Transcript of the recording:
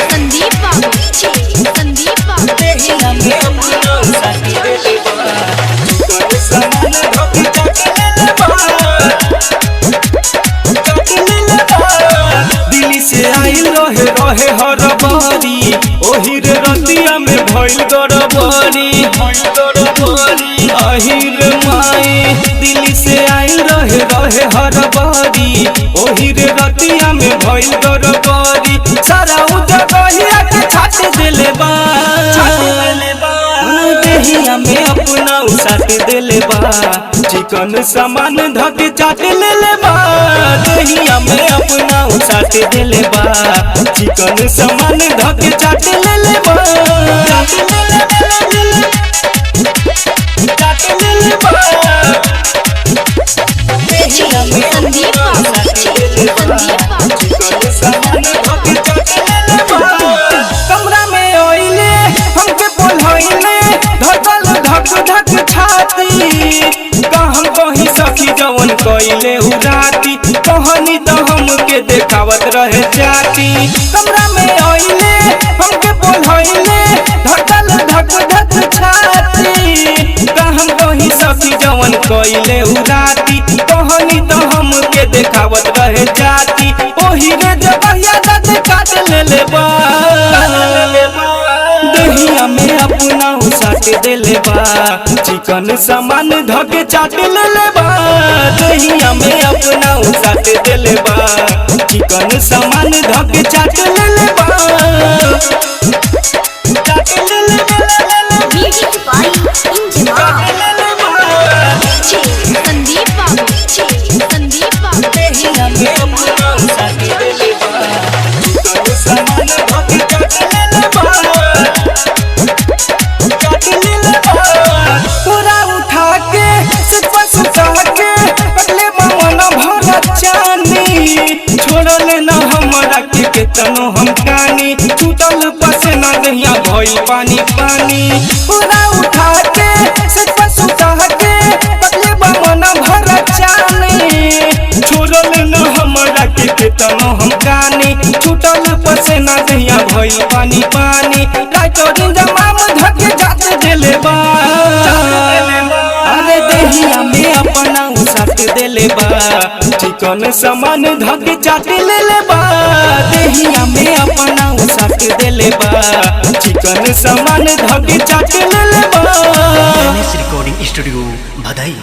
संदीप बाबू देहिया में अपना साथी देले बा चिकन सामान धोके चाटले बा दिल्ली से आइल रहे हर बारी ओही रे रतिया में भइल गड़बड़ी आहिर माई दिल्ली से आइल रहे हर बारी ओही रे रतिया में भइल गड़बड़ी सारा उजगहिया के छाट देले बा देहिया में अपना साट देले बा चिकन सामान धके चाट लेले बा देहिया में अपना साट देले बा चिकन सामान धके चाट लेले बा चाट लेले बा देहिया में संदीप चिकन सामान धके चाट लेले बा कमरा में ओइले हमके बोलइले धड़कल धक छाती का हम कहीं सखी जवन कइले उ राती कहानी तो हमके देखावत रहे जाती कमरा में ओइले हमके बोलइले धड़कल धक छाती का हम कहीं सखी जवन कइले उ राती कहानी तो हमके देखावत रहे जाती ओही रे जबहिया दाँत काट लेले बा देहिया में अपना साट देले बा चिकन सामान धके चाट लेले बा देहिया में अपना साट देले बा चिकन सामान धके चाट लेले बा चाट लेले संदीप बाबू देहिया में अपना साट देले बा चिकन सामान धके चाट लेले बा पूरा उठा के सिर पर सुता के पगले मामना भरा चानी छोड़ले न हमरा के केतनो हम कानी टूटल पसेना दहिया भइल पानी पूरा उठा के सिर पर सुता के पगले मामना भरा चानी छोड़ले न हमरा के केतनो हम कानी टूटल पसेना दहिया भइल पानी राइटोरिन जमाम धके जात देले बा अरे देहिया में अपना साट देले बा चिकन सामान धके चाट लेले बा देहिया में अपना साट देले बा चिकन सामान धके चाट लेले बा रिकॉर्डिंग स्टूडियो भदाई।